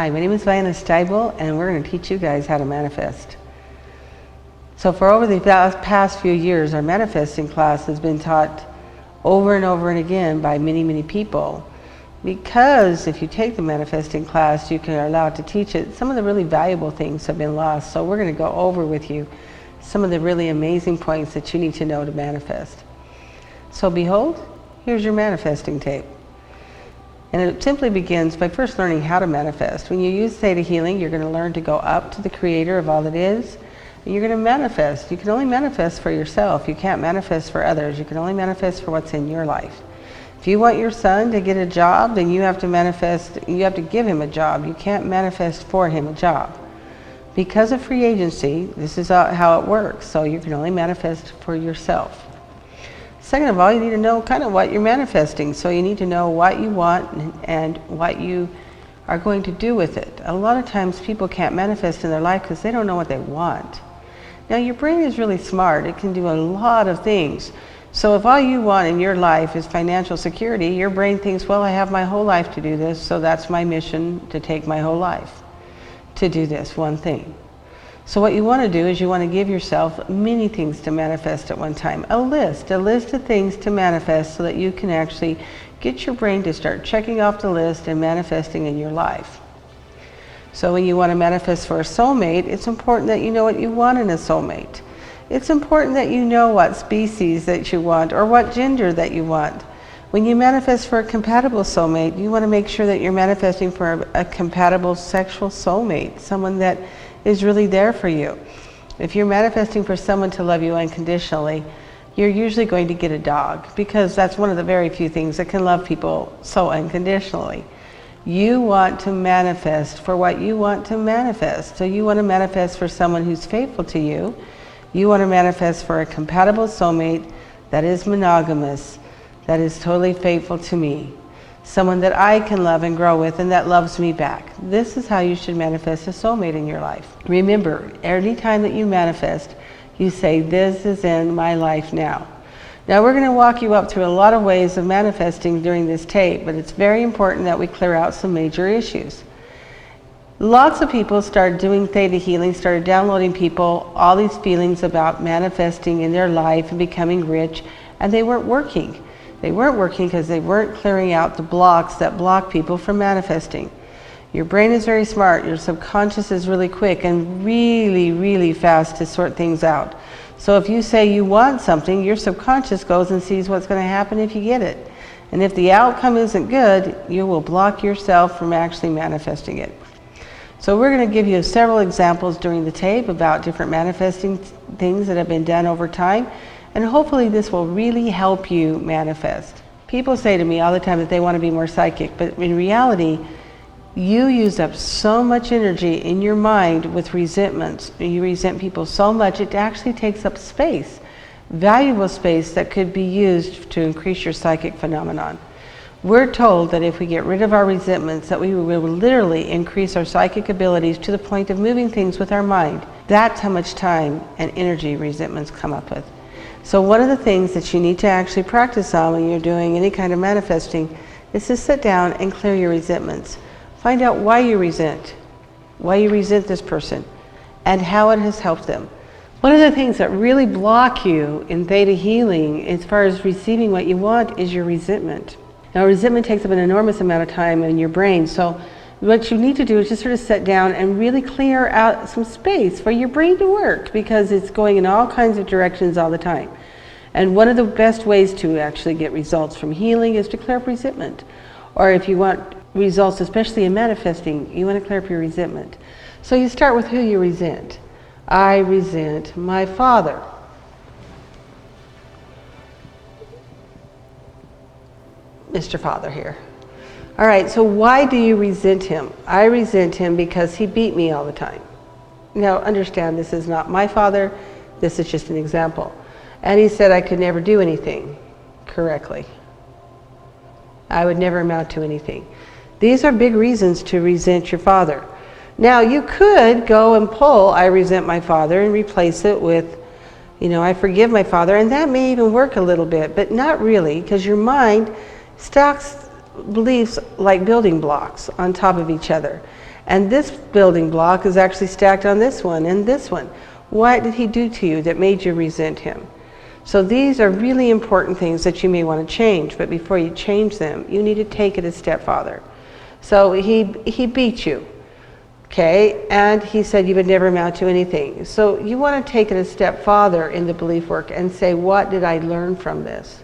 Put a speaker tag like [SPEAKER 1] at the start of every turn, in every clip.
[SPEAKER 1] Hi, my name is Viana Stibal, and we're going to teach you guys how to manifest. So for over the past few years, our manifesting class has been taught over and over and again by many people. Because if you take the manifesting class, you are allowed to teach it. Some of the really valuable things have been lost, so we're going to go over with you some of the really amazing points that you need to know to manifest. So behold, here's your manifesting tape. And it simply begins by first learning how to manifest. When you use theta healing, you're going to learn to go up to the creator of all that is. And you're going to manifest. You can only manifest for yourself. You can't manifest for others. You can only manifest for what's in your life. If you want your son to get a job, then you have to manifest, you have to give him a job. You can't manifest for him a job. Because of free agency, this is how it works. So you can only manifest for yourself. Second of all, you need to know kind of what you're manifesting. So you need to know what you want and what you are going to do with it. A lot of times people can't manifest in their life because they don't know what they want. Now your brain is really smart. It can do a lot of things. So if all you want in your life is financial security, your brain thinks, well, I have my whole life to do this, so that's my mission, to take my whole life to do this one thing. So what you want to do is you want to give yourself many things to manifest at one time. A list of things to manifest so that you can actually get your brain to start checking off the list and manifesting in your life. So when you want to manifest for a soulmate, it's important that you know what you want in a soulmate. It's important that you know what species that you want or what gender that you want. When you manifest for a compatible soulmate, you want to make sure that you're manifesting for a compatible sexual soulmate, someone that is really there for you. If you're manifesting for someone to love you unconditionally, you're usually going to get a dog, because that's one of the very few things that can love people so unconditionally. You want to manifest for what you want to manifest. So you want to manifest for someone who's faithful to you. You want to manifest for a compatible soulmate that is monogamous, that is totally faithful to me. Someone that I can love and grow with and that loves me back. This is how you should manifest a soulmate in your life. Remember, every time that you manifest, you say, this is in my life now. Now we're going to walk you up through a lot of ways of manifesting during this tape, but it's very important that we clear out some major issues. Lots of people started doing theta healing, started downloading people all these feelings about manifesting in their life and becoming rich, and they weren't working. They weren't working because they weren't clearing out the blocks that block people from manifesting. Your brain is very smart. Your subconscious is really quick and really fast to sort things out. So if you say you want something, your subconscious goes and sees what's going to happen if you get it. And if the outcome isn't good, you will block yourself from actually manifesting it. So we're going to give you several examples during the tape about different manifesting things that have been done over time. And hopefully this will really help you manifest. People say to me all the time that they want to be more psychic, but in reality, you use up so much energy in your mind with resentments. You resent people so much, it actually takes up space, valuable space that could be used to increase your psychic phenomenon. We're told that if we get rid of our resentments, that we will literally increase our psychic abilities to the point of moving things with our mind. That's how much time and energy resentments come up with. So one of the things that you need to actually practice on when you're doing any kind of manifesting is to sit down and clear your resentments. Find out why you resent this person and how it has helped them. One of the things that really block you in theta healing as far as receiving what you want is your resentment. Now resentment takes up an enormous amount of time in your brain, so what you need to do is just sort of sit down and really clear out some space for your brain to work, because it's going in all kinds of directions all the time. And one of the best ways to actually get results from healing is to clear up resentment. Or if you want results, especially in manifesting, you want to clear up your resentment. So you start with who you resent. I resent my father. Mr. Father here. All right, so why do you resent him? I resent him because he beat me all the time. Now understand, this is not my father, this is just an example. And he said I could never do anything correctly. I would never amount to anything. These are big reasons to resent your father. Now you could go and pull I resent my father and replace it with, I forgive my father, and that may even work a little bit, but not really, because your mind stacks beliefs like building blocks on top of each other. And this building block is actually stacked on this one and this one. What did he do to you that made you resent him? So these are really important things that you may want to change, but before you change them, you need to take it as stepfather. So he beat you, okay, and he said you would never amount to anything. So you want to take it as stepfather in the belief work and say, what did I learn from this?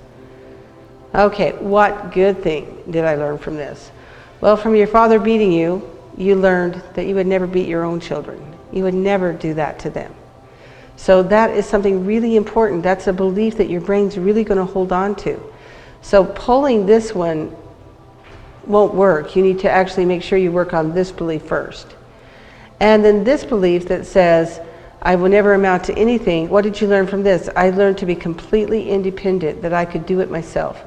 [SPEAKER 1] Okay, what good thing did I learn from this? Well, from your father beating you, you learned that you would never beat your own children. You would never do that to them. So that is something really important. That's a belief that your brain's really going to hold on to. So pulling this one won't work. You need to actually make sure you work on this belief first. And then this belief that says, I will never amount to anything. What did you learn from this? I learned to be completely independent, that I could do it myself.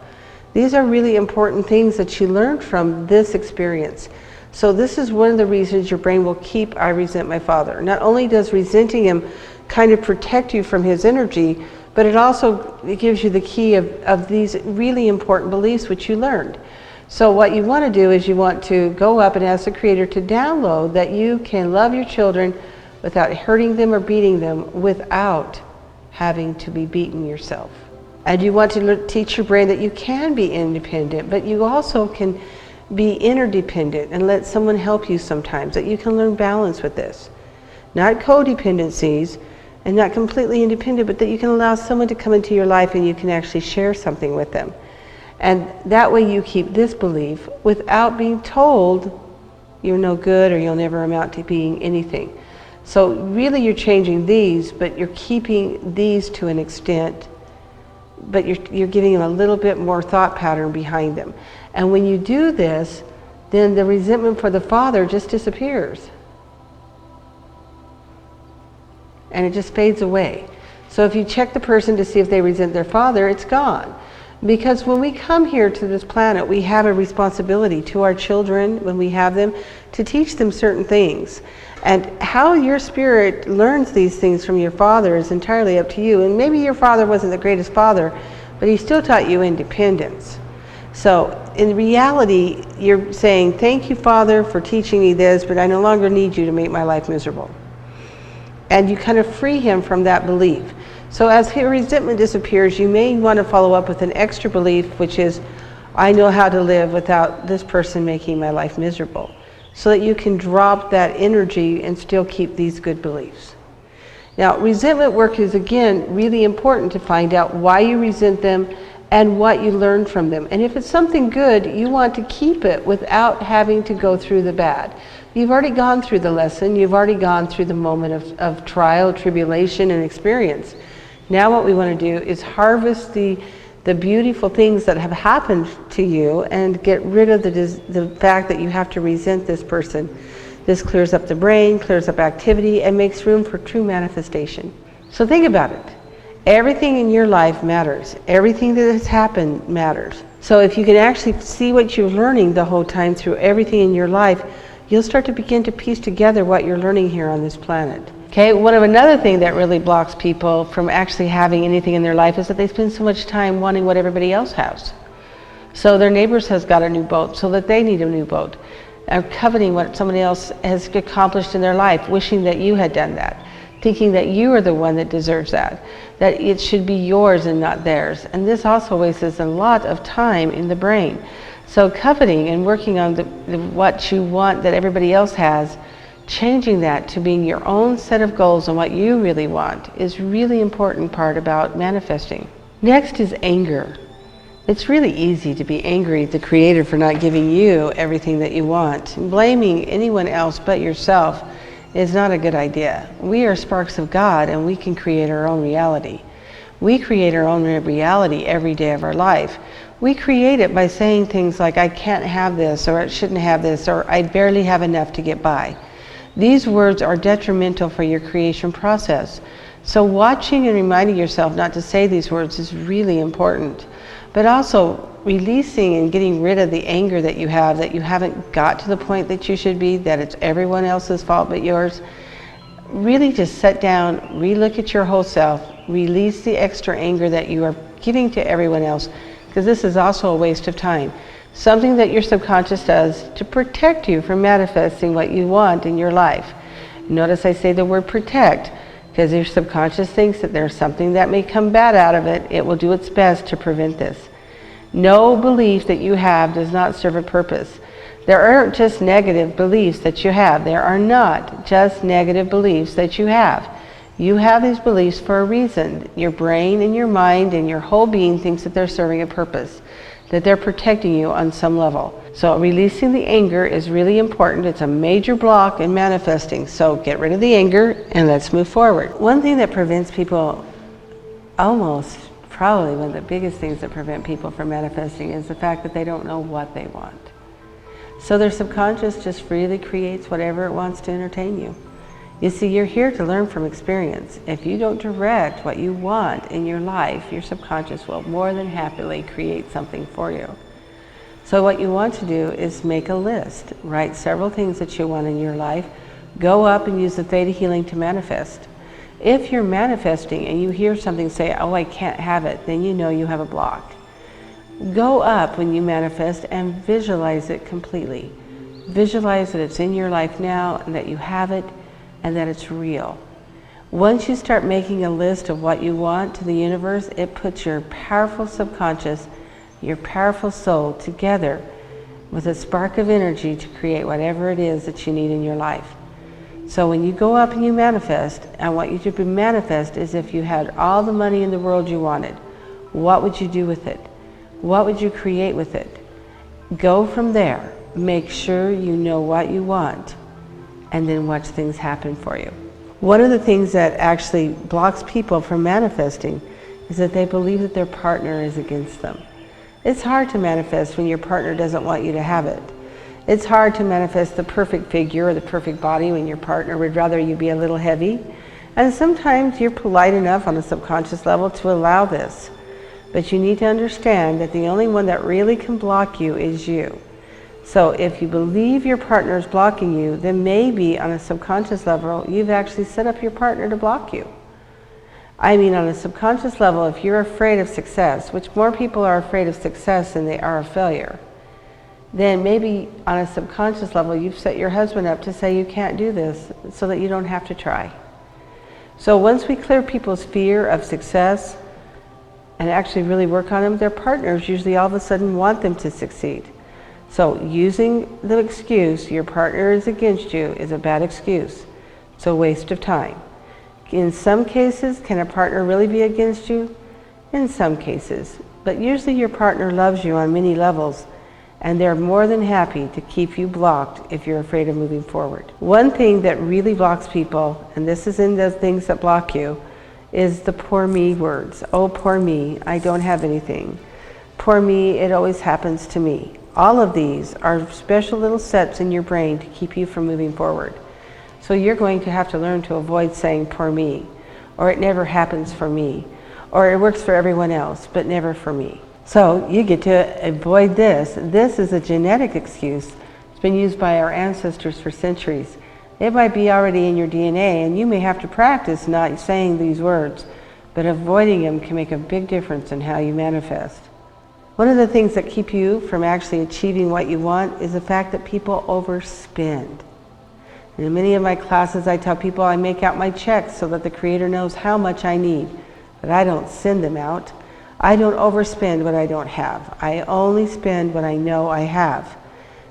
[SPEAKER 1] These are really important things that you learned from this experience. So this is one of the reasons your brain will keep I resent my father. Not only does resenting him kind of protect you from his energy, but it gives you the key of these really important beliefs which you learned. So what you want to do is you want to go up and ask the Creator to download that you can love your children without hurting them or beating them, without having to be beaten yourself. And you want to teach your brain that you can be independent, but you also can be interdependent and let someone help you sometimes, that you can learn balance with this. Not codependencies and not completely independent, but that you can allow someone to come into your life and you can actually share something with them. And that way you keep this belief without being told you're no good or you'll never amount to being anything. So really you're changing these, but you're keeping these to an extent, but you're giving them a little bit more thought pattern behind them. And when you do this, then the resentment for the father just disappears. And it just fades away. So if you check the person to see if they resent their father, it's gone. Because when we come here to this planet, we have a responsibility to our children, when we have them, to teach them certain things. And how your spirit learns these things from your father is entirely up to you. And maybe your father wasn't the greatest father, but he still taught you independence. So in reality, you're saying, thank you, Father, for teaching me this, but I no longer need you to make my life miserable. And you kind of free him from that belief. So as his resentment disappears, you may want to follow up with an extra belief, which is, I know how to live without this person making my life miserable. So that you can drop that energy and still keep these good beliefs. Now, resentment work is, again, really important to find out why you resent them and what you learned from them. And if it's something good, you want to keep it without having to go through the bad. You've already gone through the lesson. You've already gone through the moment of trial, tribulation, and experience. Now what we want to do is harvest the beautiful things that have happened to you and get rid of the fact that you have to resent this person. This clears up the brain, clears up activity, and makes room for true manifestation. So think about it. Everything in your life matters. Everything that has happened matters. So if you can actually see what you're learning the whole time through everything in your life, you'll start to begin to piece together what you're learning here on this planet. Okay, another thing that really blocks people from actually having anything in their life is that they spend so much time wanting what everybody else has. So their neighbors has got a new boat, so that they need a new boat. Or coveting what somebody else has accomplished in their life, wishing that you had done that. Thinking that you are the one that deserves that it should be yours and not theirs. And this also wastes a lot of time in the brain. So coveting and working on what you want that everybody else has, changing that to being your own set of goals and what you really want is really important part about manifesting. Next is anger. It's really easy to be angry at the Creator for not giving you everything that you want. Blaming anyone else but yourself is not a good idea. We are sparks of God and we can create our own reality. We create our own reality every day of our life. We create it by saying things like, I can't have this, or I shouldn't have this, or I barely have enough to get by. These words are detrimental for your creation process. So watching and reminding yourself not to say these words is really important. But also releasing and getting rid of the anger that you have, that you haven't got to the point that you should be, that it's everyone else's fault but yours. Really just sit down, relook at your whole self, release the extra anger that you are giving to everyone else, because this is also a waste of time. something that your subconscious does to protect you from manifesting what you want in your life. Notice I say the word protect, because your subconscious thinks that there's something that may come bad out of it. It will do its best to prevent this. No belief that you have does not serve a purpose. There aren't just negative beliefs that you have. There are not just negative beliefs that you have. You have these beliefs for a reason. Your brain and your mind and your whole being thinks that they're serving a purpose, that they're protecting you on some level. So releasing the anger is really important. It's a major block in manifesting. So get rid of the anger and let's move forward. One thing that prevents people, probably one of the biggest things that prevent people from manifesting, is the fact that they don't know what they want. So their subconscious just freely creates whatever it wants to entertain you. You see, you're here to learn from experience. If you don't direct what you want in your life, your subconscious will more than happily create something for you. So what you want to do is make a list. Write several things that you want in your life. Go up and use the theta healing to manifest. If you're manifesting and you hear something say, oh, I can't have it, then you know you have a block. Go up when you manifest and visualize it completely. Visualize that it's in your life now and that you have it and that it's real. Once you start making a list of what you want to the universe, it puts your powerful subconscious, your powerful soul together with a spark of energy to create whatever it is that you need in your life. So when you go up and you manifest, I want you to manifest as if you had all the money in the world you wanted. What would you do with it? What would you create with it? Go from there. Make sure you know what you want, and then watch things happen for you. One of the things that actually blocks people from manifesting is that they believe that their partner is against them. It's hard to manifest when your partner doesn't want you to have it. It's hard to manifest the perfect figure or the perfect body when your partner would rather you be a little heavy. And sometimes you're polite enough on a subconscious level to allow this. But you need to understand that the only one that really can block you is you. So if you believe your partner is blocking you, then maybe on a subconscious level, you've actually set up your partner to block you. I mean, on a subconscious level, if you're afraid of success, which more people are afraid of success than they are of failure, then maybe on a subconscious level, you've set your husband up to say you can't do this so that you don't have to try. So once we clear people's fear of success and actually really work on them, their partners usually all of a sudden want them to succeed. So using the excuse, your partner is against you, is a bad excuse. It's a waste of time. In some cases, can a partner really be against you? In some cases. But usually your partner loves you on many levels, and they're more than happy to keep you blocked if you're afraid of moving forward. One thing that really blocks people, and this is in the things that block you, is the poor me words. Oh, poor me, I don't have anything. Poor me, it always happens to me. All of these are special little sets in your brain to keep you from moving forward. So you're going to have to learn to avoid saying poor me, or it never happens for me, or it works for everyone else, but never for me. So you get to avoid this. This is a genetic excuse. It's been used by our ancestors for centuries. It might be already in your DNA, and you may have to practice not saying these words, but avoiding them can make a big difference in how you manifest. One of the things that keep you from actually achieving what you want is the fact that people overspend. In many of my classes, I tell people I make out my checks so that the Creator knows how much I need, but I don't send them out. I don't overspend what I don't have. I only spend what I know I have.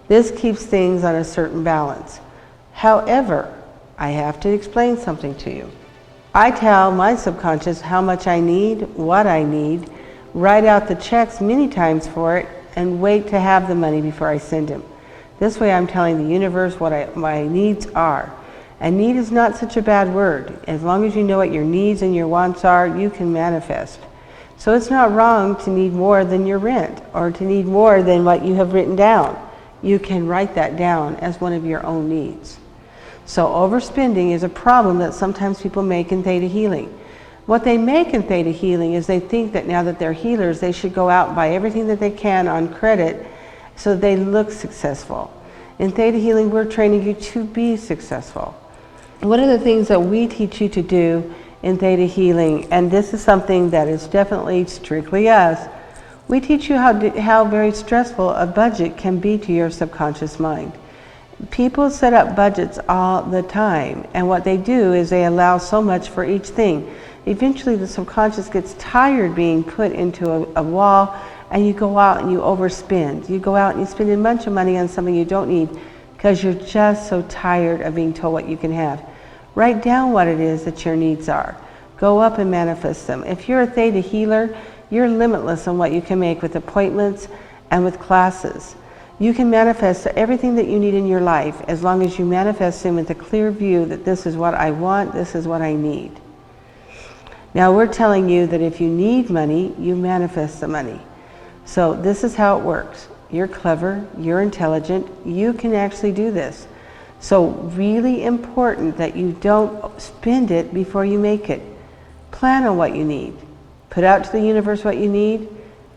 [SPEAKER 1] This keeps things on a certain balance. However, I have to explain something to you. I tell my subconscious how much I need, what I need, write out the checks many times for it, and wait to have the money before I send them. This way I'm telling the universe what my needs are. And need is not such a bad word. As long as you know what your needs and your wants are, you can manifest. So it's not wrong to need more than your rent, or to need more than what you have written down. You can write that down as one of your own needs. So overspending is a problem that sometimes people make in Theta Healing. What they make in Theta Healing is they think that now that they're healers, they should go out and buy everything that they can on credit so they look successful. In Theta Healing, we're training you to be successful. One of the things that we teach you to do in Theta Healing, and this is something that is definitely strictly us, We teach you how very stressful a budget can be to your subconscious mind. People set up budgets all the time, and what they do is they allow so much for each thing. Eventually the subconscious gets tired being put into a wall, and you go out and you overspend. You go out and you spend a bunch of money on something you don't need because you're just so tired of being told what you can have. Write down what it is that your needs are. Go up and manifest them. If you're a theta healer, you're limitless on what you can make with appointments and with classes. You can manifest everything that you need in your life as long as you manifest them with a clear view that this is what I want, this is what I need. Now we're telling you that if you need money, you manifest the money. So this is how it works. You're clever, you're intelligent, you can actually do this. So really important that you don't spend it before you make it. Plan on what you need. Put out to the universe what you need,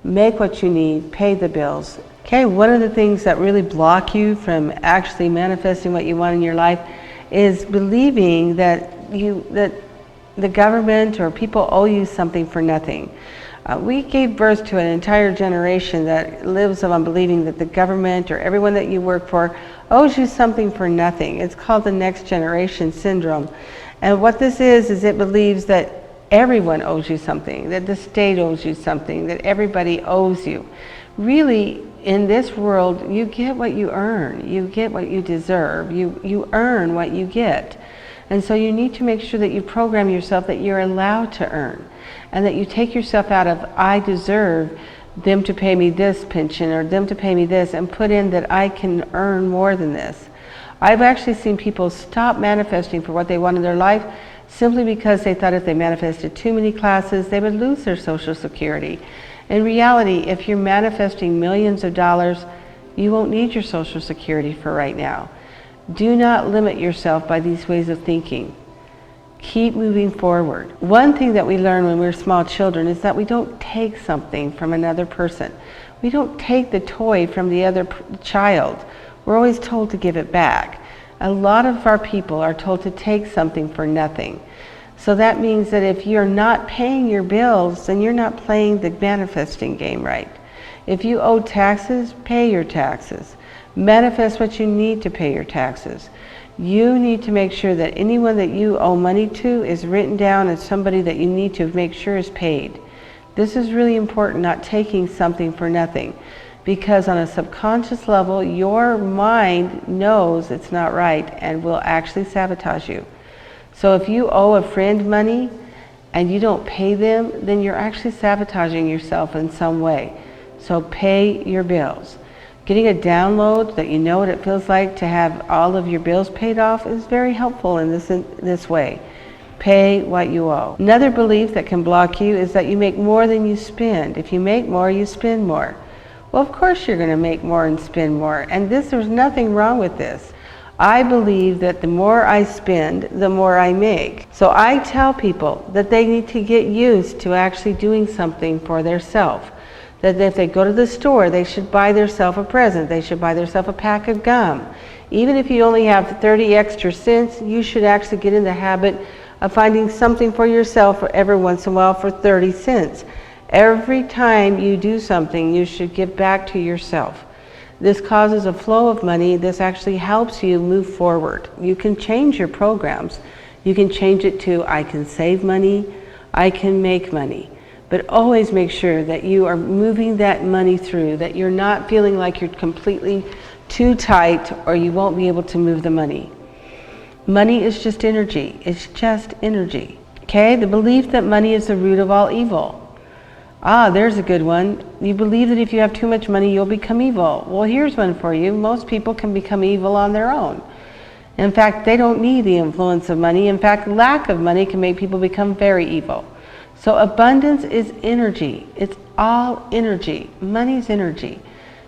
[SPEAKER 1] make what you need, pay the bills. Okay, one of the things that really block you from actually manifesting what you want in your life is believing that the government or people owe you something for nothing. We gave birth to an entire generation that lives on believing that the government or everyone that you work for owes you something for nothing. It's called the next generation syndrome. And what this is it believes that everyone owes you something, that the state owes you something, that everybody owes you. Really, in this world, you get what you earn. You get what you deserve. You earn what you get. And so you need to make sure that you program yourself that you're allowed to earn, and that you take yourself out of, I deserve them to pay me this pension or them to pay me this, and put in that I can earn more than this. I've actually seen people stop manifesting for what they want in their life simply because they thought if they manifested too many classes, they would lose their Social Security. In reality, if you're manifesting millions of dollars, you won't need your Social Security for right now. Do not limit yourself by these ways of thinking. Keep moving forward. One thing that we learn when we're small children is that we don't take something from another person. We don't take the toy from the other child. We're always told to give it back. A lot of our people are told to take something for nothing. So that means that if you're not paying your bills, then you're not playing the manifesting game right. If you owe taxes, pay your taxes. Manifest what you need to pay your taxes. You need to make sure that anyone that you owe money to is written down as somebody that you need to make sure is paid. This is really important, not taking something for nothing. Because on a subconscious level, your mind knows it's not right and will actually sabotage you. So if you owe a friend money and you don't pay them, then you're actually sabotaging yourself in some way. So pay your bills. Getting a download that you know what it feels like to have all of your bills paid off is very helpful in this way. Pay what you owe. Another belief that can block you is that you make more than you spend. If you make more, you spend more. Well, of course you're going to make more and spend more. And there's nothing wrong with this. I believe that the more I spend, the more I make. So I tell people that they need to get used to actually doing something for themselves. That if they go to the store, they should buy themselves a present. They should buy themselves a pack of gum. Even if you only have 30 extra cents, you should actually get in the habit of finding something for yourself every once in a while for 30 cents. Every time you do something, you should give back to yourself. This causes a flow of money. This actually helps you move forward. You can change your programs. You can change it to, I can save money, I can make money. But always make sure that you are moving that money through, that you're not feeling like you're completely too tight or you won't be able to move the money. Money is just energy. It's just energy. Okay? The belief that money is the root of all evil. Ah, there's a good one. You believe that if you have too much money, you'll become evil. Well, here's one for you. Most people can become evil on their own. In fact, they don't need the influence of money. In fact, lack of money can make people become very evil. So abundance is energy. It's all energy. Money's energy.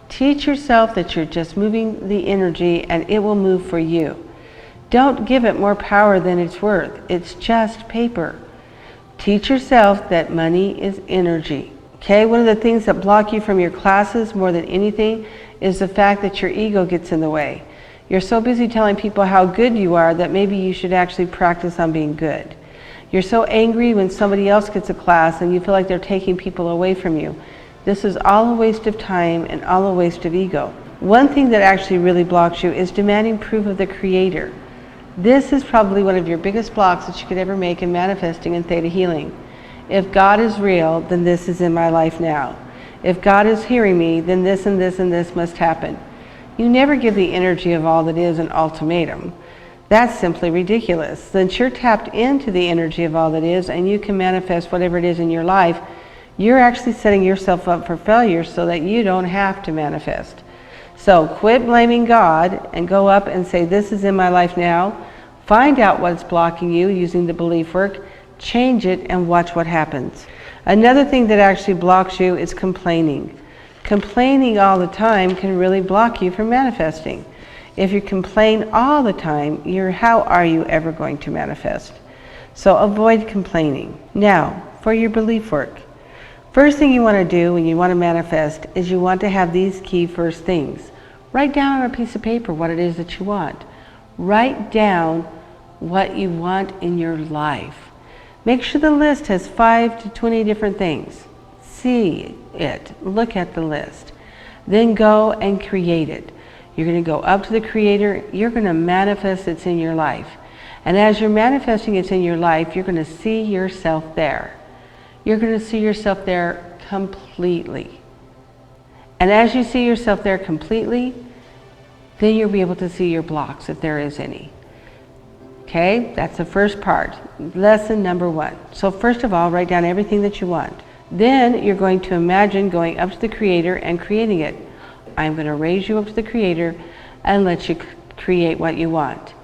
[SPEAKER 1] Teach yourself that you're just moving the energy and it will move for you. Don't give it more power than it's worth. It's just paper. Teach yourself that money is energy. Okay, one of the things that block you from your classes more than anything is the fact that your ego gets in the way. You're so busy telling people how good you are that maybe you should actually practice on being good. You're so angry when somebody else gets a class and you feel like they're taking people away from you. This is all a waste of time and all a waste of ego. One thing that actually really blocks you is demanding proof of the Creator. This is probably one of your biggest blocks that you could ever make in manifesting and theta healing. If God is real, then this is in my life now. If God is hearing me, then this and this and this must happen. You never give the energy of all that is an ultimatum. That's simply ridiculous. Since you're tapped into the energy of all that is and you can manifest whatever it is in your life, you're actually setting yourself up for failure so that you don't have to manifest. So quit blaming God and go up and say, this is in my life now. Find out what's blocking you using the belief work, change it, and watch what happens. Another thing that actually blocks you is complaining. Complaining all the time can really block you from manifesting. If you complain all the time, how are you ever going to manifest? So avoid complaining. Now, for your belief work. First thing you want to do when you want to manifest is you want to have these key first things. Write down on a piece of paper what it is that you want. Write down what you want in your life. Make sure the list has 5 to 20 different things. See it. Look at the list. Then go and create it. You're going to go up to the Creator. You're going to manifest it's in your life. And as you're manifesting it's in your life, you're going to see yourself there. You're going to see yourself there completely. And as you see yourself there completely, then you'll be able to see your blocks if there is any. Okay, that's the first part. Lesson number 1. So first of all, write down everything that you want. Then you're going to imagine going up to the Creator and creating it. I'm going to raise you up to the Creator and let you create what you want.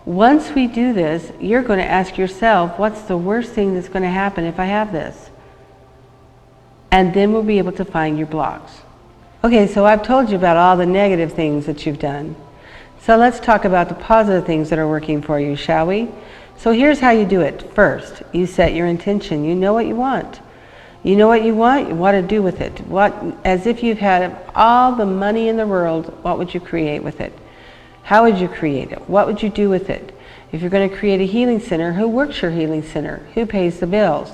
[SPEAKER 1] Once we do this, you're going to ask yourself, what's the worst thing that's going to happen if I have this? And then we'll be able to find your blocks. Okay, so I've told you about all the negative things that you've done. So let's talk about the positive things that are working for you, shall we? So here's how you do it. First, you set your intention. You know what you want. You know what you want to do with it. As if you've had all the money in the world, what would you create with it? How would you create it? What would you do with it? If you're going to create a healing center, who works your healing center? Who pays the bills?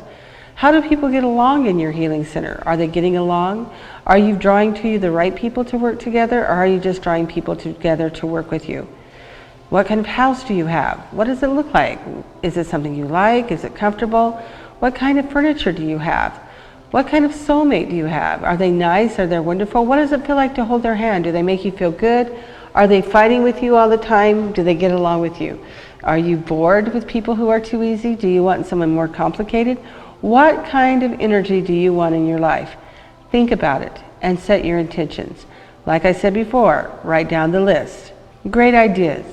[SPEAKER 1] How do people get along in your healing center? Are they getting along? Are you drawing to you the right people to work together, or are you just drawing people together to work with you? What kind of house do you have? What does it look like? Is it something you like? Is it comfortable? What kind of furniture do you have? What kind of soulmate do you have? Are they nice? Are they wonderful? What does it feel like to hold their hand? Do they make you feel good? Are they fighting with you all the time? Do they get along with you? Are you bored with people who are too easy? Do you want someone more complicated? What kind of energy do you want in your life? Think about it and set your intentions. Like I said before, write down the list. Great ideas.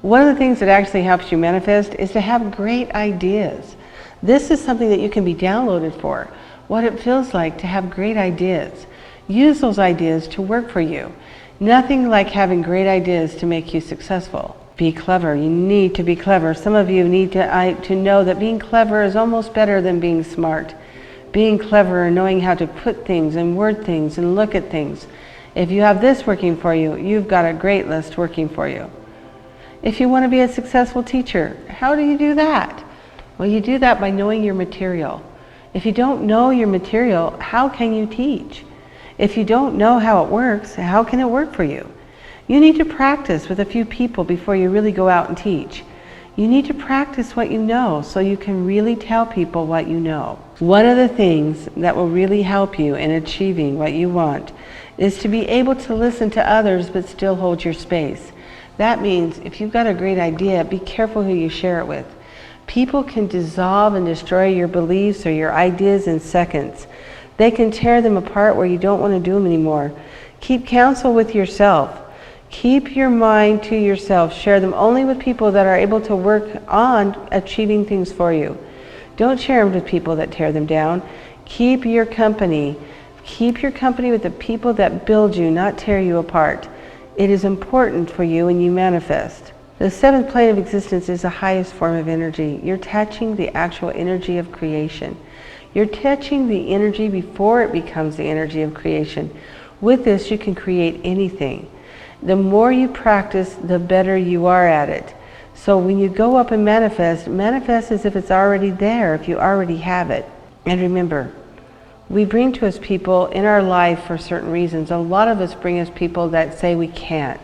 [SPEAKER 1] One of the things that actually helps you manifest is to have great ideas. This is something that you can be downloaded for. What it feels like to have great ideas. Use those ideas to work for you. Nothing like having great ideas to make you successful. Be clever. You need to be clever. Some of you need to know that being clever is almost better than being smart. Being clever and knowing how to put things and word things and look at things. If you have this working for you, you've got a great list working for you. If you want to be a successful teacher, how do you do that? Well, you do that by knowing your material. If you don't know your material, how can you teach? If you don't know how it works, how can it work for you? You need to practice with a few people before you really go out and teach. You need to practice what you know so you can really tell people what you know. One of the things that will really help you in achieving what you want is to be able to listen to others but still hold your space. That means if you've got a great idea, be careful who you share it with. People can dissolve and destroy your beliefs or your ideas in seconds. They can tear them apart where you don't want to do them anymore. Keep counsel with yourself. Keep your mind to yourself. Share them only with people that are able to work on achieving things for you. Don't share them with people that tear them down. Keep your company. Keep your company with the people that build you, not tear you apart. It is important for you when you manifest. The seventh plane of existence is the highest form of energy. You're touching the actual energy of creation. You're touching the energy before it becomes the energy of creation. With this, you can create anything. The more you practice, the better you are at it. So when you go up and manifest as if it's already there, if you already have it. And remember, We bring to us people in our life for certain reasons. A lot of us bring us people that say we can't.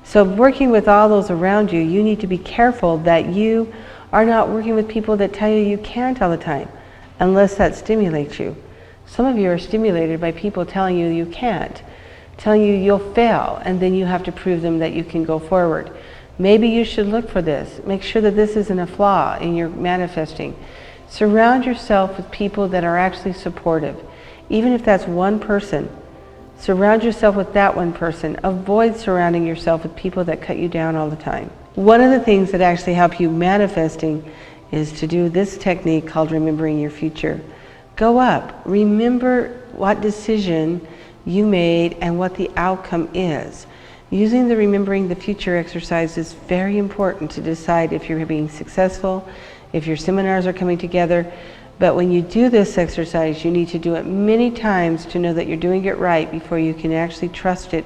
[SPEAKER 1] So working with all those around you, you need to be careful that you are not working with people that tell you you can't all the time, unless that stimulates you. Some of you are stimulated by people telling you you can't, telling you you'll fail, and then you have to prove them that you can go forward. Maybe you should look for this. Make sure that this isn't a flaw in your manifesting. Surround yourself with people that are actually supportive. Even if that's one person, surround yourself with that one person. Avoid surrounding yourself with people that cut you down all the time. One of the things that actually help you manifesting is to do this technique called remembering your future. Go up. Remember what decision you made and what the outcome is. Using the remembering the future exercise is very important to decide if you're being successful, if your seminars are coming together. But when you do this exercise, you need to do it many times to know that you're doing it right before you can actually trust it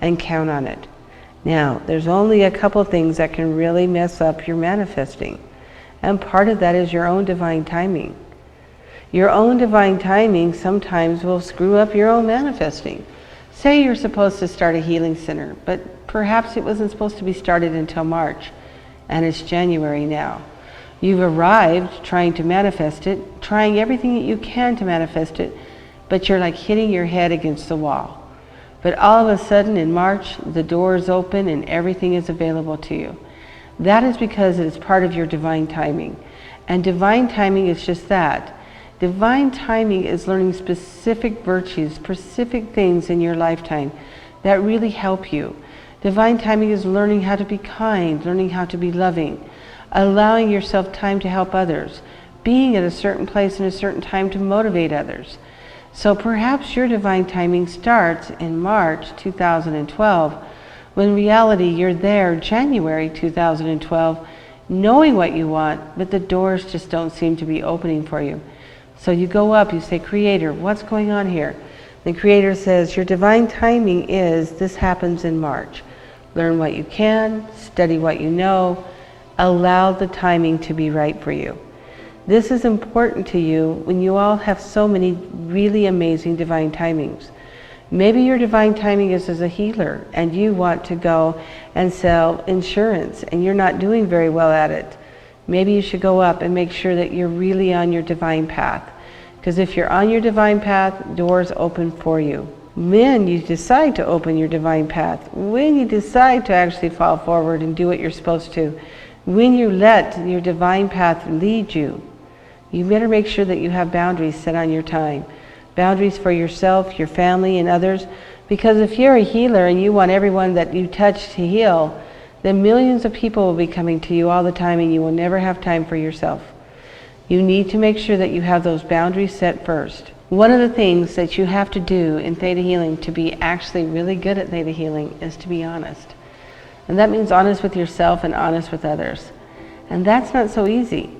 [SPEAKER 1] and count on it. Now, there's only a couple things that can really mess up your manifesting. And part of that is your own divine timing. Your own divine timing sometimes will screw up your own manifesting. Say you're supposed to start a healing center, but perhaps it wasn't supposed to be started until March, and it's January now. You've arrived trying to manifest it, trying everything that you can to manifest it, but you're like hitting your head against the wall. But all of a sudden in March, the door is open and everything is available to you. That is because it is part of your divine timing. And divine timing is just that. Divine timing is learning specific virtues, specific things in your lifetime that really help you. Divine timing is learning how to be kind, learning how to be loving, allowing yourself time to help others, being at a certain place in a certain time to motivate others. So perhaps your divine timing starts in March 2012, when in reality you're there January 2012, knowing what you want, but the doors just don't seem to be opening for you. So you go up, you say, Creator, what's going on here? The Creator says, your divine timing is this happens in March. Learn what you can, study what you know, allow the timing to be right for you. This is important to you when you all have so many really amazing divine timings. Maybe your divine timing is as a healer and you want to go and sell insurance and you're not doing very well at it. Maybe you should go up and make sure that you're really on your divine path. Because if you're on your divine path, doors open for you. When you decide to open your divine path, when you decide to actually fall forward and do what you're supposed to, when you let your divine path lead you, you better make sure that you have boundaries set on your time. Boundaries for yourself, your family, and others. Because if you're a healer and you want everyone that you touch to heal, then millions of people will be coming to you all the time and you will never have time for yourself. You need to make sure that you have those boundaries set first. One of the things that you have to do in Theta Healing to be actually really good at Theta Healing is to be honest. And that means honest with yourself and honest with others. And that's not so easy.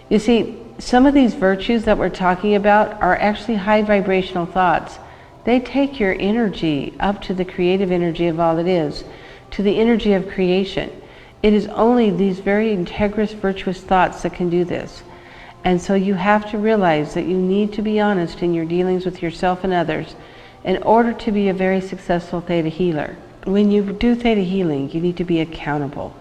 [SPEAKER 1] You see, some of these virtues that we're talking about are actually high vibrational thoughts. They take your energy up to the creative energy of all it is, to the energy of creation. It is only these very integrous, virtuous thoughts that can do this. And so you have to realize that you need to be honest in your dealings with yourself and others in order to be a very successful Theta healer. When you do Theta Healing, you need to be accountable.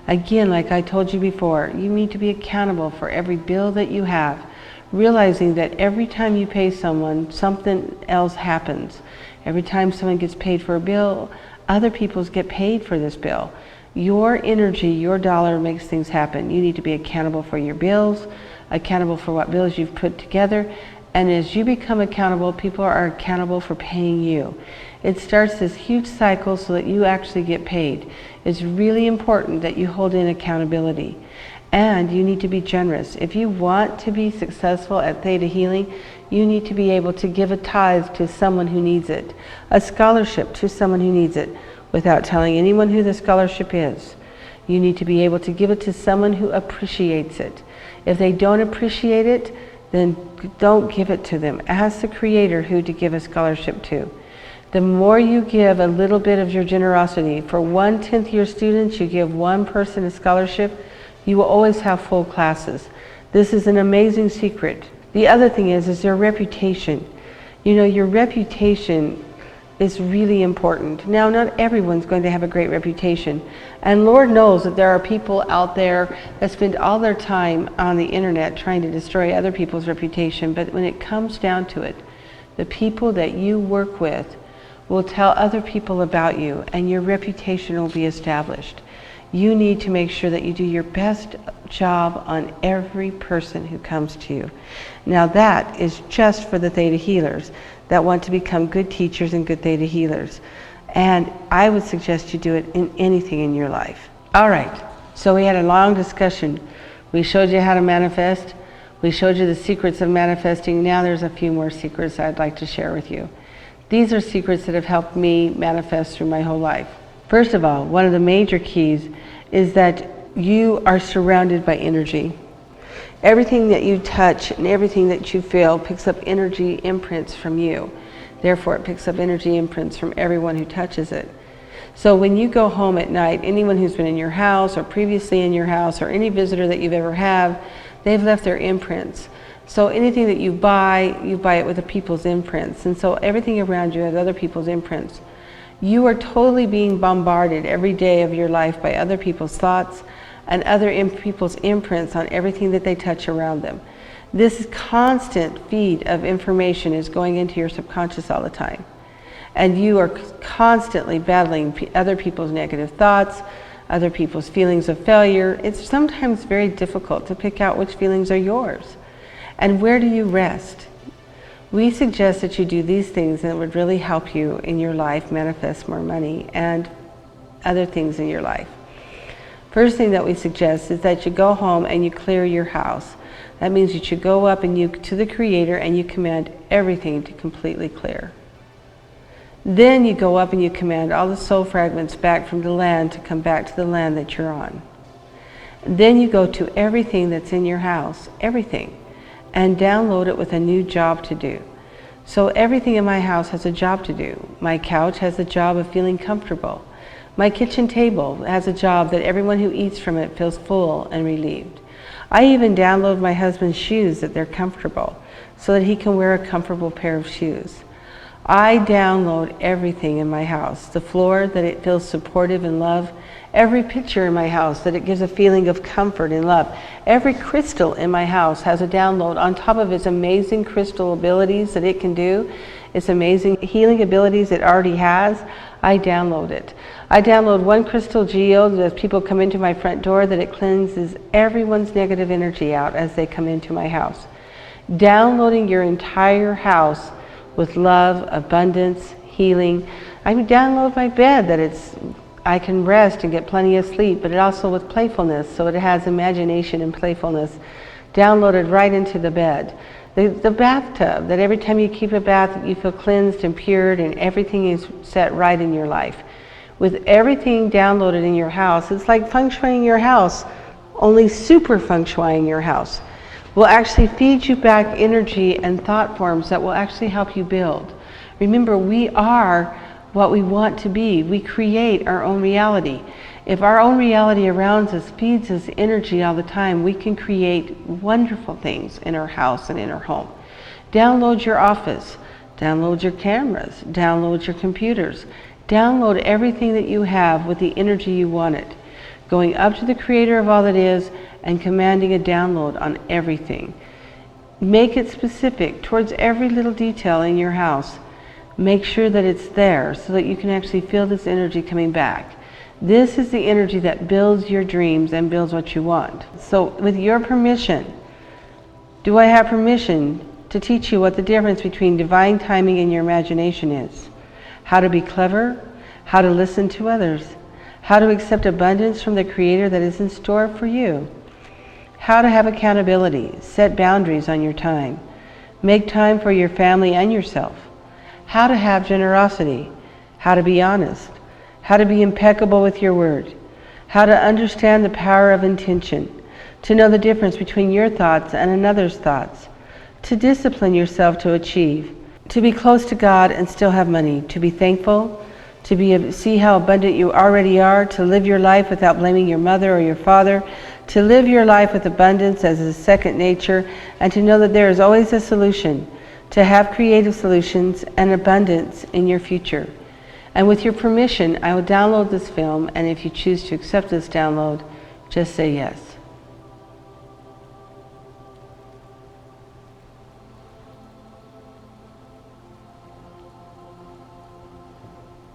[SPEAKER 1] Again, like I told you before, you need to be accountable for every bill that you have, realizing that every time you pay someone, something else happens. Every time someone gets paid for a bill, other people get paid for this bill. Your energy, your dollar makes things happen. You need to be accountable for your bills, accountable for what bills you've put together, and as you become accountable, people are accountable for paying you. It starts this huge cycle so that you actually get paid. It's really important that you hold in accountability. And you need to be generous. If you want to be successful at Theta Healing, you need to be able to give a tithe to someone who needs it, a scholarship to someone who needs it, without telling anyone who the scholarship is. You need to be able to give it to someone who appreciates it. If they don't appreciate it, then don't give it to them. Ask the Creator who to give a scholarship to. The more you give a little bit of your generosity, for 1/10 year students, you give one person a scholarship, you will always have full classes. This is an amazing secret The other thing is your reputation. You know, your reputation is really important. Now, not everyone's going to have a great reputation. And Lord knows that there are people out there that spend all their time on the internet trying to destroy other people's reputation. But when it comes down to it, the people that you work with will tell other people about you, and your reputation will be established. You need to make sure that you do your best job on every person who comes to you. Now that is just for the Theta healers that want to become good teachers and good Theta healers. And I would suggest you do it in anything in your life. All right, so we had a long discussion. We showed you how to manifest. We showed you the secrets of manifesting. Now there's a few more secrets I'd like to share with you. These are secrets that have helped me manifest through my whole life. First of all, one of the major keys is that you are surrounded by energy. Everything that you touch and everything that you feel picks up energy imprints from you. Therefore, it picks up energy imprints from everyone who touches it. So when you go home at night, anyone who's been in your house or previously in your house or any visitor that you've ever had, they've left their imprints. So anything that you buy it with the people's imprints. And so everything around you has other people's imprints. You are totally being bombarded every day of your life by other people's thoughts and other people's imprints on everything that they touch around them. This constant feed of information is going into your subconscious all the time. And you are constantly battling other people's negative thoughts, other people's feelings of failure. It's sometimes very difficult to pick out which feelings are yours. And where do you rest? We suggest that you do these things, and it would really help you in your life manifest more money and other things in your life. First thing that we suggest is that you go home and you clear your house. That means that you go up and to the Creator and you command everything to completely clear. Then you go up and you command all the soul fragments back from the land to come back to the land that you're on. Then you go to everything that's in your house, everything, and download it with a new job to do. So everything in my house has a job to do. My couch has a job of feeling comfortable. My kitchen table has a job that everyone who eats from it feels full and relieved. I even download my husband's shoes that they're comfortable so that he can wear a comfortable pair of shoes. I download everything in my house. The floor, that it feels supportive and love. Every picture in my house, that it gives a feeling of comfort and love. Every crystal in my house has a download on top of its amazing crystal abilities that it can do, its amazing healing abilities it already has. I download it. I download one crystal geode as people come into my front door, that it cleanses everyone's negative energy out as they come into my house. Downloading your entire house with love, abundance, healing. I download my bed, that I can rest and get plenty of sleep, but it also with playfulness, so it has imagination and playfulness downloaded right into the bed. The bathtub, that every time you keep a bath, you feel cleansed and pured, and everything is set right in your life. With everything downloaded in your house, it's like feng shuiing your house, only super feng shuiing your house. Will actually feed you back energy and thought forms that will actually help you build. Remember, we are what we want to be. We create our own reality. If our own reality around us feeds us energy all the time, we can create wonderful things in our house and in our home. Download your office, download your cameras, download your computers, download everything that you have with the energy you want it. Going up to the Creator of all that is and commanding a download on everything. Make it specific towards every little detail in your house. Make sure that it's there so that you can actually feel this energy coming back. This is the energy that builds your dreams and builds what you want. So with your permission, do I have permission to teach you what the difference between divine timing and your imagination is? How to be clever, how to listen to others, how to accept abundance from the Creator that is in store for you, how to have accountability, set boundaries on your time, make time for your family and yourself, how to have generosity, how to be honest, how to be impeccable with your word, how to understand the power of intention, to know the difference between your thoughts and another's thoughts, to discipline yourself to achieve, to be close to God and still have money, to be thankful, to see how abundant you already are, to live your life without blaming your mother or your father, to live your life with abundance as a second nature, and to know that there is always a solution, to have creative solutions and abundance in your future. And with your permission, I will download this film, and if you choose to accept this download, just say yes.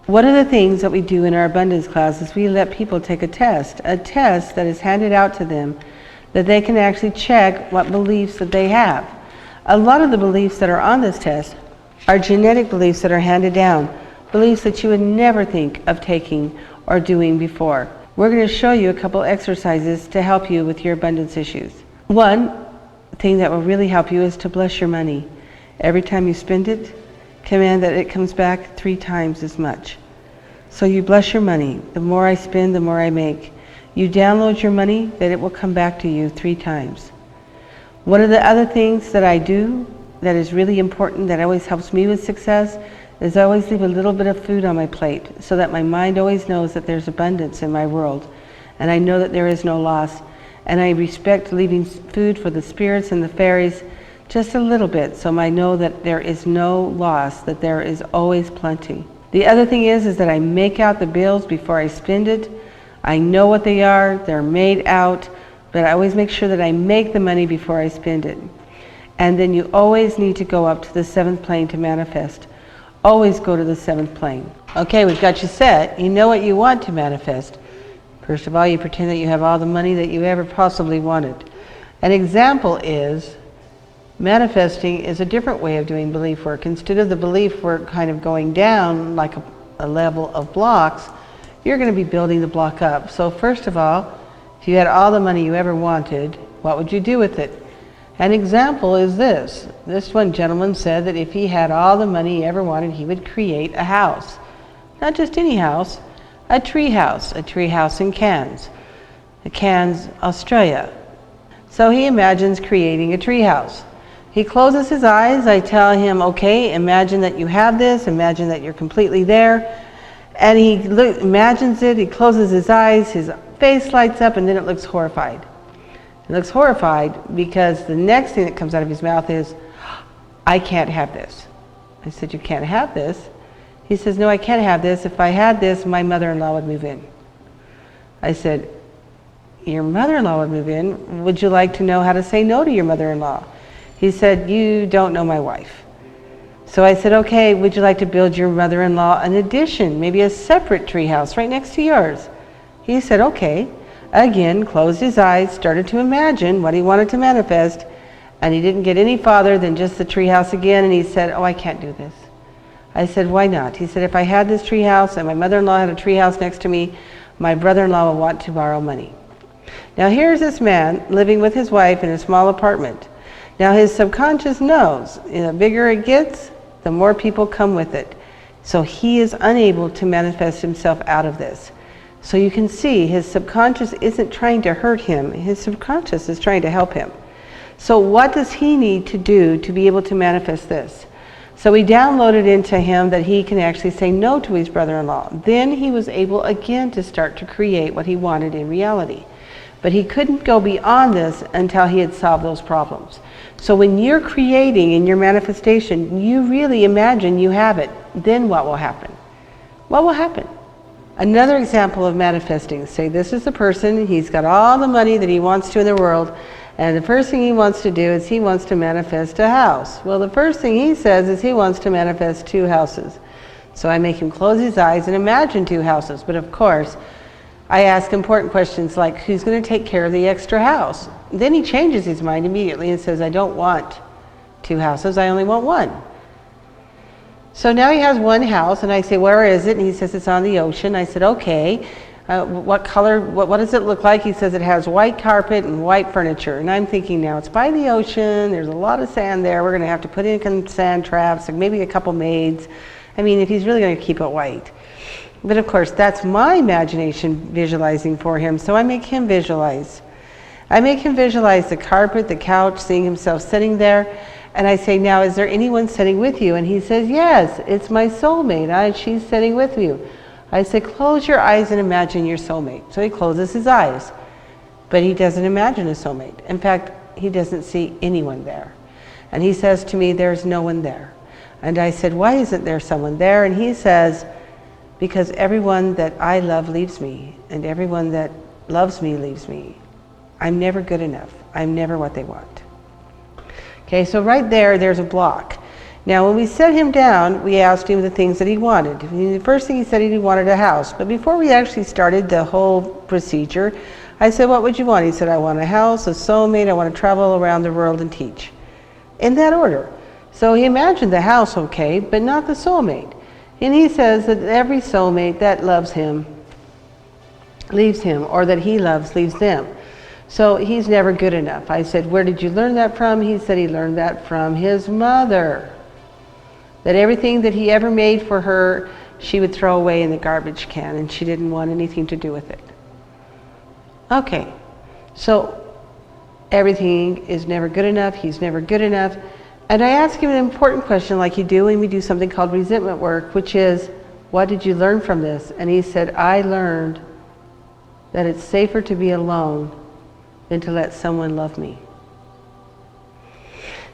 [SPEAKER 1] One of the things that we do in our abundance class is we let people take a test that is handed out to them, that they can actually check what beliefs that they have. A lot of the beliefs that are on this test are genetic beliefs that are handed down, beliefs that you would never think of taking or doing before. We're going to show you a couple exercises to help you with your abundance issues. One thing that will really help you is to bless your money. Every time you spend it, command that it comes back 3 times as much. So you bless your money. The more I spend, the more I make. You download your money, that it will come back to you 3 times. One of the other things that I do that is really important, that always helps me with success, is I always leave a little bit of food on my plate so that my mind always knows that there's abundance in my world. And I know that there is no loss. And I respect leaving food for the spirits and the fairies just a little bit, so I know that there is no loss, that there is always plenty. The other thing is that I make out the bills before I spend it. I know what they are, they're made out, but I always make sure that I make the money before I spend it. And then you always need to go up to the 7th plane to manifest. Always go to the 7th plane. Okay, we've got you set. You know what you want to manifest. First of all, you pretend that you have all the money that you ever possibly wanted. An example is, manifesting is a different way of doing belief work. Instead of the belief work kind of going down like a level of blocks, you're going to be building the block up. So first of all, if you had all the money you ever wanted, what would you do with it? An example is this. This one gentleman said that if he had all the money he ever wanted, he would create a house. Not just any house, a tree house in Cairns, Australia. So he imagines creating a tree house. He closes his eyes. I tell him, okay, imagine that you have this, imagine that you're completely there. And he imagines it, he closes his eyes, his face lights up, and then it looks horrified. It looks horrified because the next thing that comes out of his mouth is, I can't have this. I said, you can't have this? He says, no, I can't have this. If I had this, my mother-in-law would move in. I said, your mother-in-law would move in? Would you like to know how to say no to your mother-in-law? He said, you don't know my wife. So I said, okay, would you like to build your mother-in-law an addition, maybe a separate tree house right next to yours? He said, okay. Again, closed his eyes, started to imagine what he wanted to manifest, and he didn't get any farther than just the tree house again, and he said, oh, I can't do this. I said, why not? He said, if I had this tree house and my mother-in-law had a tree house next to me, my brother-in-law will want to borrow money. Now here's this man living with his wife in a small apartment. Now his subconscious knows, the bigger it gets, the more people come with it. So he is unable to manifest himself out of this. So you can see his subconscious isn't trying to hurt him. His subconscious is trying to help him. So what does he need to do to be able to manifest this? So we downloaded into him that he can actually say no to his brother-in-law. Then he was able again to start to create what he wanted in reality. But he couldn't go beyond this until he had solved those problems. So when you're creating in your manifestation, you really imagine you have it. Then what will happen? What will happen? Another example of manifesting. Say this is the person, he's got all the money that he wants to in the world, and the first thing he wants to do is he wants to manifest a house. Well, the first thing he says is he wants to manifest 2 houses. So I make him close his eyes and imagine 2 houses. But of course, I ask important questions like, who's going to take care of the extra house? Then he changes his mind immediately and says, I don't want 2 houses, I only want 1. So now he has 1 house, and I say, where is it? And he says, it's on the ocean. I said, okay. What color, what does it look like? He says it has white carpet and white furniture. And I'm thinking now, it's by the ocean, there's a lot of sand there, we're going to have to put in some sand traps, and maybe a couple maids. I mean, if he's really going to keep it white. But of course, that's my imagination visualizing for him, so I make him visualize. I make him visualize the carpet, the couch, seeing himself sitting there, and I say, now, is there anyone sitting with you? And he says, yes, it's my soulmate. She's sitting with you. I say, close your eyes and imagine your soulmate. So he closes his eyes. but he doesn't imagine a soulmate. In fact, he doesn't see anyone there. And he says to me, there's no one there. And I said, why isn't there someone there? And he says, because everyone that I love leaves me, and everyone that loves me leaves me. I'm never good enough. I'm never what they want. Okay, so right there, there's a block. Now, when we set him down, we asked him the things that he wanted. The first thing he said, he wanted a house. But before we actually started the whole procedure, I said, what would you want? He said, I want a house, a soulmate, I want to travel around the world and teach. In that order. So he imagined the house okay, but not the soulmate. And he says that every soulmate that loves him leaves him, or that he loves leaves them. So he's never good enough. I said, where did you learn that from? He said he learned that from his mother. That everything that he ever made for her, she would throw away in the garbage can, and she didn't want anything to do with it. Okay, so everything is never good enough, he's never good enough. And I asked him an important question like you do when we do something called resentment work, which is, what did you learn from this? And he said, I learned that it's safer to be alone than to let someone love me.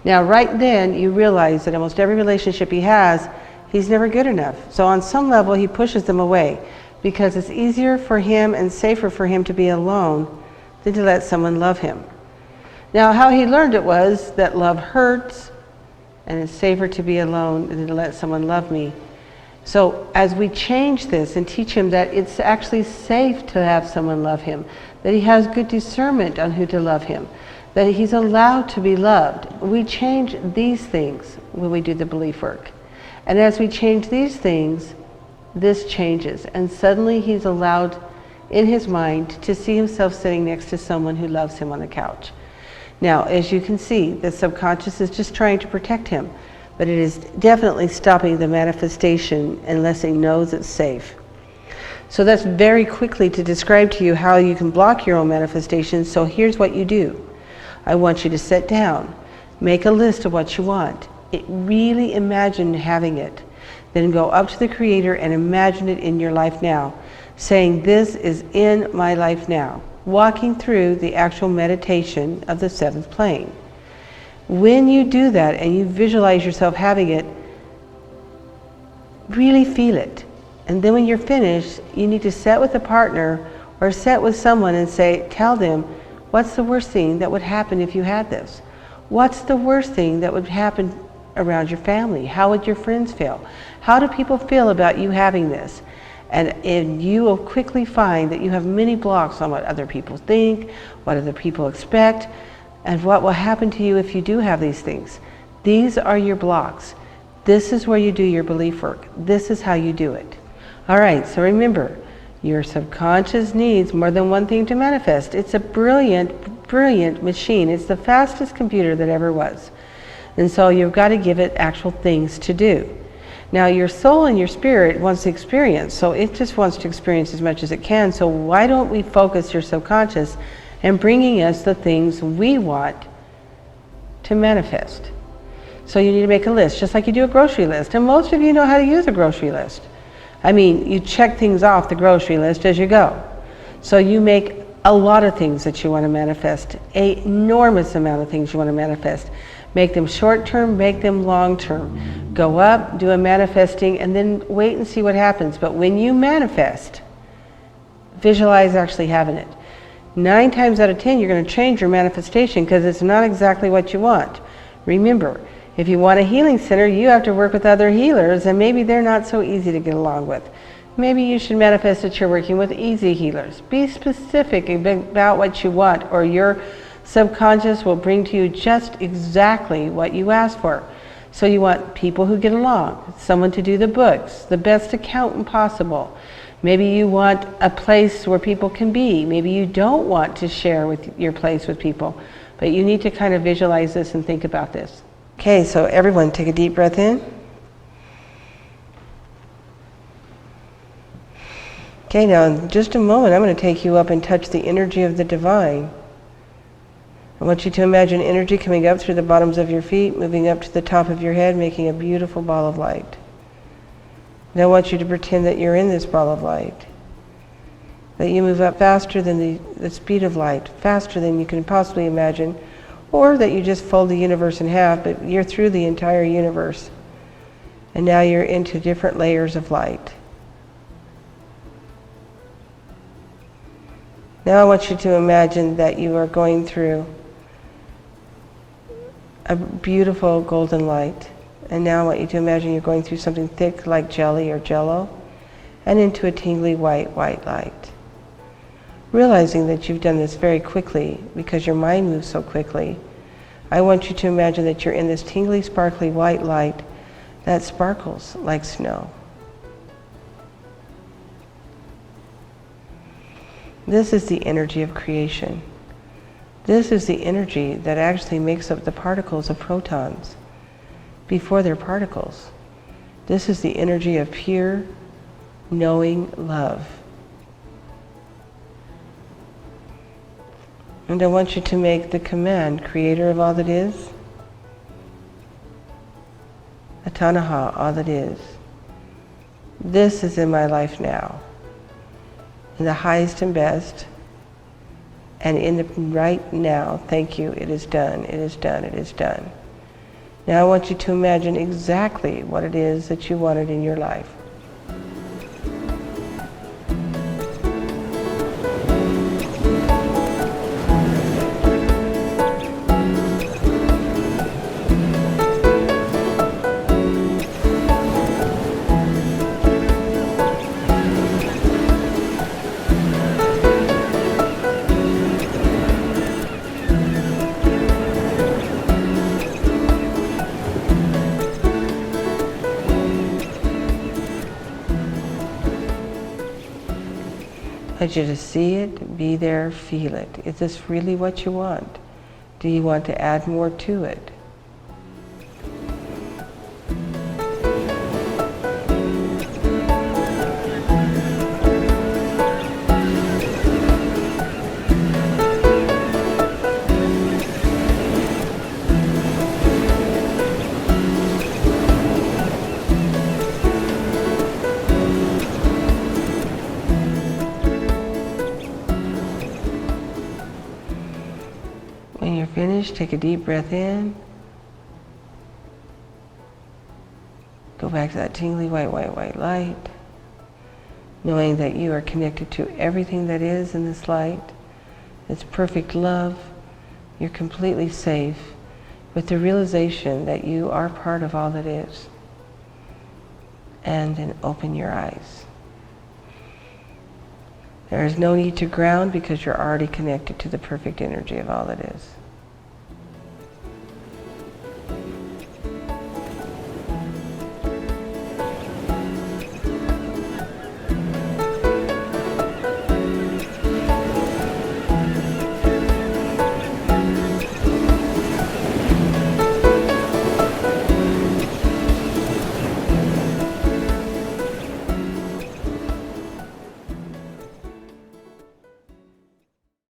[SPEAKER 1] Now, right then, you realize that almost every relationship he has, he's never good enough. So on some level, he pushes them away because it's easier for him and safer for him to be alone than to let someone love him. Now, how he learned it was that love hurts, and it's safer to be alone than to let someone love me. So as we change this and teach him that it's actually safe to have someone love him, that he has good discernment on who to love him, that he's allowed to be loved. We change these things when we do the belief work. And as we change these things, this changes. And suddenly he's allowed in his mind to see himself sitting next to someone who loves him on the couch. Now, as you can see, the subconscious is just trying to protect him, but it is definitely stopping the manifestation unless it knows it's safe. So that's very quickly to describe to you how you can block your own manifestation. So here's what you do. I want you to sit down, make a list of what you want. Really imagine having it. Then go up to the Creator and imagine it in your life now, saying, this is in my life now, walking through the actual meditation of the seventh plane. When you do that and you visualize yourself having it, really feel it. And then when you're finished, you need to sit with a partner or sit with someone and say, tell them, what's the worst thing that would happen if you had this? What's the worst thing that would happen around your family? How would your friends feel? How do people feel about you having this? And you will quickly find that you have many blocks on what other people think, what other people expect, and what will happen to you if you do have these things. These are your blocks. This is where you do your belief work. This is how you do it. All right, so remember, your subconscious needs more than one thing to manifest. It's a brilliant, brilliant machine. It's the fastest computer that ever was. And so you've got to give it actual things to do. Now your soul and your spirit wants to experience, so it just wants to experience as much as it can. So why don't we focus your subconscious and bringing us the things we want to manifest? So you need to make a list, just like you do a grocery list. And most of you know how to use a grocery list. I mean, you check things off the grocery list as you go. So you make a lot of things that you want to manifest, an enormous amount of things you want to manifest. Make them short-term, make them long-term. Go up, do a manifesting, and then wait and see what happens. But when you manifest, visualize actually having it. 9 times out of 10, you're going to change your manifestation because it's not exactly what you want. Remember, if you want a healing center, you have to work with other healers, and maybe they're not so easy to get along with. Maybe you should manifest that you're working with easy healers. Be specific about what you want, or your subconscious will bring to you just exactly what you ask for. So you want people who get along, someone to do the books, the best accountant possible. Maybe you want a place where people can be. Maybe you don't want to share with your place with people, but you need to kind of visualize this and think about this. Okay, so everyone take a deep breath in. Okay, now in just a moment I'm going to take you up and touch the energy of the divine. I want you to imagine energy coming up through the bottoms of your feet, moving up to the top of your head, making a beautiful ball of light. And I want you to pretend that you're in this ball of light. That you move up faster than the speed of light, faster than you can possibly imagine, or that you just fold the universe in half, but you're through the entire universe. And now you're into different layers of light. Now I want you to imagine that you are going through a beautiful golden light. And now I want you to imagine you're going through something thick like jelly or jello, and into a tingly white light. Realizing that you've done this very quickly because your mind moves so quickly, I want you to imagine that you're in this tingly, sparkly white light that sparkles like snow. This is the energy of creation. This is the energy that actually makes up the particles of protons before they're particles. This is the energy of pure, knowing love. And I want you to make the command, Creator of all that is, Atanaha, all that is. This is in my life now, in the highest and best, and in the right now. Thank you, it is done, it is done, it is done. Now I want you to imagine exactly what it is that you wanted in your life. I want you to see it, be there, feel it. Is this really what you want? Do you want to add more to it? When you're finished, take a deep breath in. Go back to that tingly white light, knowing that you are connected to everything that is in this light. It's perfect love. You're completely safe with the realization that you are part of all that is. And then open your eyes. There is no need to ground because you're already connected to the perfect energy of all that is.